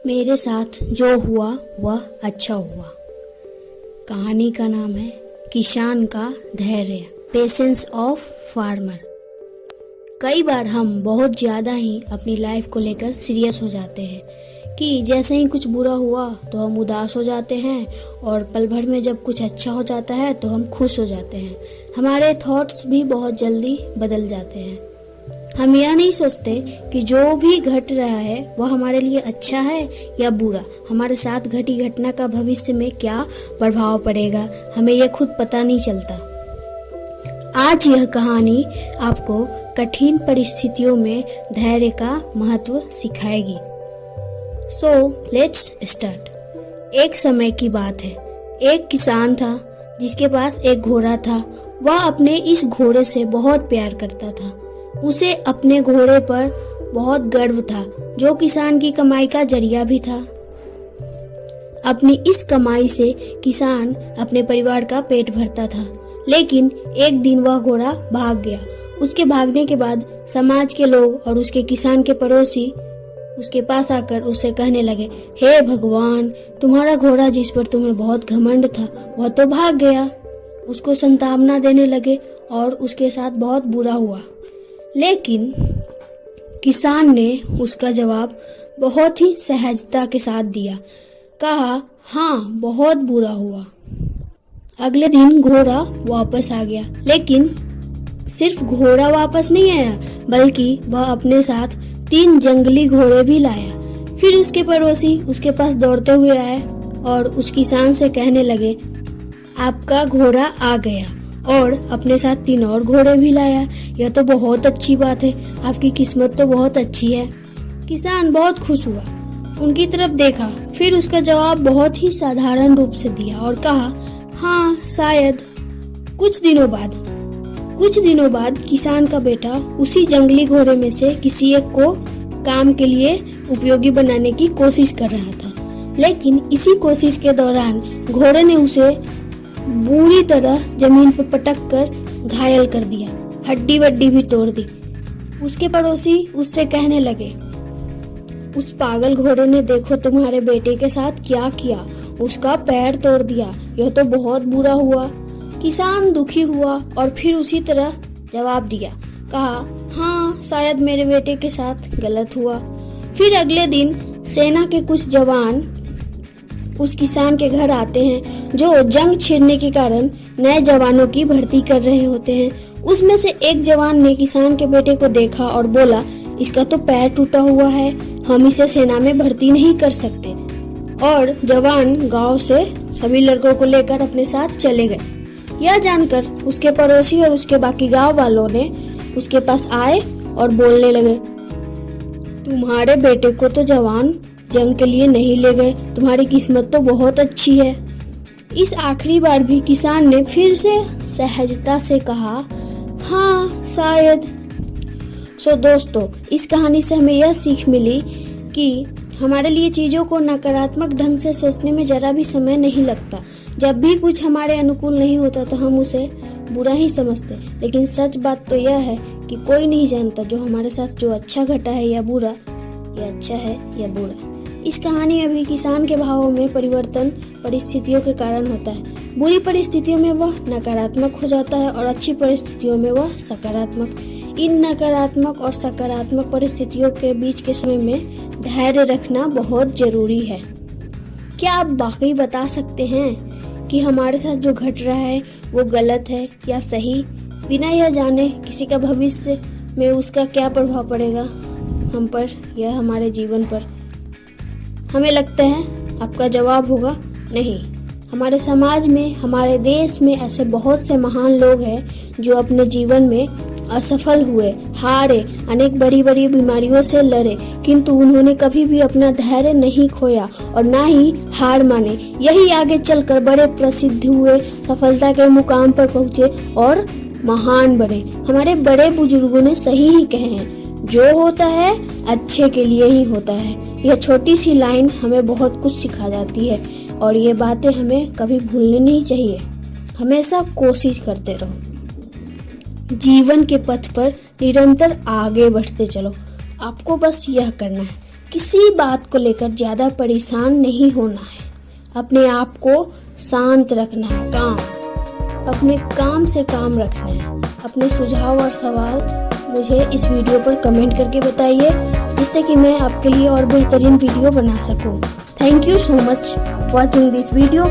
मेरे साथ जो हुआ वह अच्छा हुआ। कहानी का नाम है किसान का धैर्य, पेशेंस ऑफ फार्मर। कई बार हम बहुत ज़्यादा ही अपनी लाइफ को लेकर सीरियस हो जाते हैं कि जैसे ही कुछ बुरा हुआ तो हम उदास हो जाते हैं, और पल भर में जब कुछ अच्छा हो जाता है तो हम खुश हो जाते हैं। हमारे थॉट्स भी बहुत जल्दी बदल जाते हैं। हम यह नहीं सोचते कि जो भी घट रहा है वह हमारे लिए अच्छा है या बुरा। हमारे साथ घटी घटना का भविष्य में क्या प्रभाव पड़ेगा, हमें यह खुद पता नहीं चलता। आज यह कहानी आपको कठिन परिस्थितियों में धैर्य का महत्व सिखाएगी। So let's start. एक समय की बात है। एक किसान था जिसके पास एक घोड़ा था। वह अपने इस घोड़े से बहुत प्यार करता था। उसे अपने घोड़े पर बहुत गर्व था, जो किसान की कमाई का जरिया भी था। अपनी इस कमाई से किसान अपने परिवार का पेट भरता था। लेकिन एक दिन वह घोड़ा भाग गया। उसके भागने के बाद समाज के लोग और उसके किसान के पड़ोसी उसके पास आकर उससे कहने लगे, हे भगवान, तुम्हारा घोड़ा जिस पर तुम्हें बहुत घमंड था वह तो भाग गया। उसको सांत्वना देने लगे और उसके साथ बहुत बुरा हुआ। लेकिन किसान ने उसका जवाब बहुत ही सहजता के साथ दिया। कहा, हाँ, बहुत बुरा हुआ। अगले दिन घोड़ा वापस आ गया। लेकिन सिर्फ घोड़ा वापस नहीं आया, बल्कि वह अपने साथ 3 जंगली घोड़े भी लाया। फिर उसके पड़ोसी उसके पास दौड़ते हुए आए और उस किसान से कहने लगे, आपका घोड़ा आ गया और अपने साथ 3 और घोड़े भी लाया। यह तो बहुत अच्छी बात है, आपकी किस्मत तो बहुत अच्छी है। किसान बहुत खुश हुआ, उनकी तरफ देखा, फिर उसका जवाब बहुत ही साधारण रूप से दिया और कहा, हाँ, शायद। कुछ दिनों बाद किसान का बेटा उसी जंगली घोड़े में से किसी एक को काम के लिए उपयोगी बनाने की कोशिश कर रहा था। लेकिन इसी कोशिश के दौरान घोड़े ने उसे बुरी तरह जमीन पर पटक कर घायल कर दिया, हड्डी वड्डी भी तोड़ दी। उसके पड़ोसी उससे कहने लगे, उस पागल घोड़े ने देखो तुम्हारे बेटे के साथ क्या किया, उसका पैर तोड़ दिया, यह तो बहुत बुरा हुआ। किसान दुखी हुआ और फिर उसी तरह जवाब दिया। कहा, हाँ, शायद मेरे बेटे के साथ गलत हुआ। फिर अगले दिन सेना के कुछ जवान उस किसान के घर आते हैं, जो जंग छिड़ने के कारण नए जवानों की भर्ती कर रहे होते हैं। उसमें से एक जवान ने किसान के बेटे को देखा और बोला, इसका तो पैर टूटा हुआ है, हम इसे सेना में भर्ती नहीं कर सकते। और जवान गांव से सभी लड़कों को लेकर अपने साथ चले गए। यह जानकर उसके पड़ोसी और उसके बाकी गांव वालों ने उसके पास आए और बोलने लगे, तुम्हारे बेटे को तो जवान जंग के लिए नहीं ले गए, तुम्हारी किस्मत तो बहुत अच्छी है। इस आखिरी बार भी किसान ने फिर से सहजता से कहा, हाँ, शायद। सो दोस्तों, इस कहानी से हमें यह सीख मिली कि हमारे लिए चीज़ों को नकारात्मक ढंग से सोचने में जरा भी समय नहीं लगता। जब भी कुछ हमारे अनुकूल नहीं होता तो हम उसे बुरा ही समझते। लेकिन सच बात तो यह है कि कोई नहीं जानता जो हमारे साथ जो अच्छा घटा है या बुरा, या अच्छा है या बुरा। इस कहानी में भी किसान के भावों में परिवर्तन परिस्थितियों के कारण होता है। बुरी परिस्थितियों में वह नकारात्मक हो जाता है और अच्छी परिस्थितियों में वह सकारात्मक। इन नकारात्मक और सकारात्मक परिस्थितियों के बीच के समय में धैर्य रखना बहुत जरूरी है। क्या आप वाकई बता सकते हैं कि हमारे साथ जो घट रहा है वो गलत है या सही, बिना यह जाने किसी का भविष्य में उसका क्या प्रभाव पड़ेगा हम पर या हमारे जीवन पर? हमें लगता है आपका जवाब होगा नहीं। हमारे समाज में, हमारे देश में ऐसे बहुत से महान लोग हैं जो अपने जीवन में असफल हुए, हारे, अनेक बड़ी बड़ी बीमारियों से लड़े, किंतु उन्होंने कभी भी अपना धैर्य नहीं खोया और ना ही हार माने। यही आगे चलकर बड़े प्रसिद्ध हुए, सफलता के मुकाम पर पहुँचे और महान बने। हमारे बड़े बुजुर्गों ने सही ही कहे हैं, जो होता है अच्छे के लिए ही होता है। यह छोटी सी लाइन हमें बहुत कुछ सिखा जाती है और ये बातें हमें कभी भूलनी नहीं चाहिए। हमेशा कोशिश करते रहो, जीवन के पथ पर निरंतर आगे बढ़ते चलो। आपको बस यह करना है। किसी बात को लेकर ज़्यादा परेशान नहीं होना है, अपने आप को शांत रखना है। अपने काम से काम रखना है। अपने सुझाव और सवाल मुझे इस वीडियो पर कमेंट करके बताइए, जिससे कि मैं आपके लिए और बेहतरीन वीडियो बना सकूं। Thank you so much watching this video.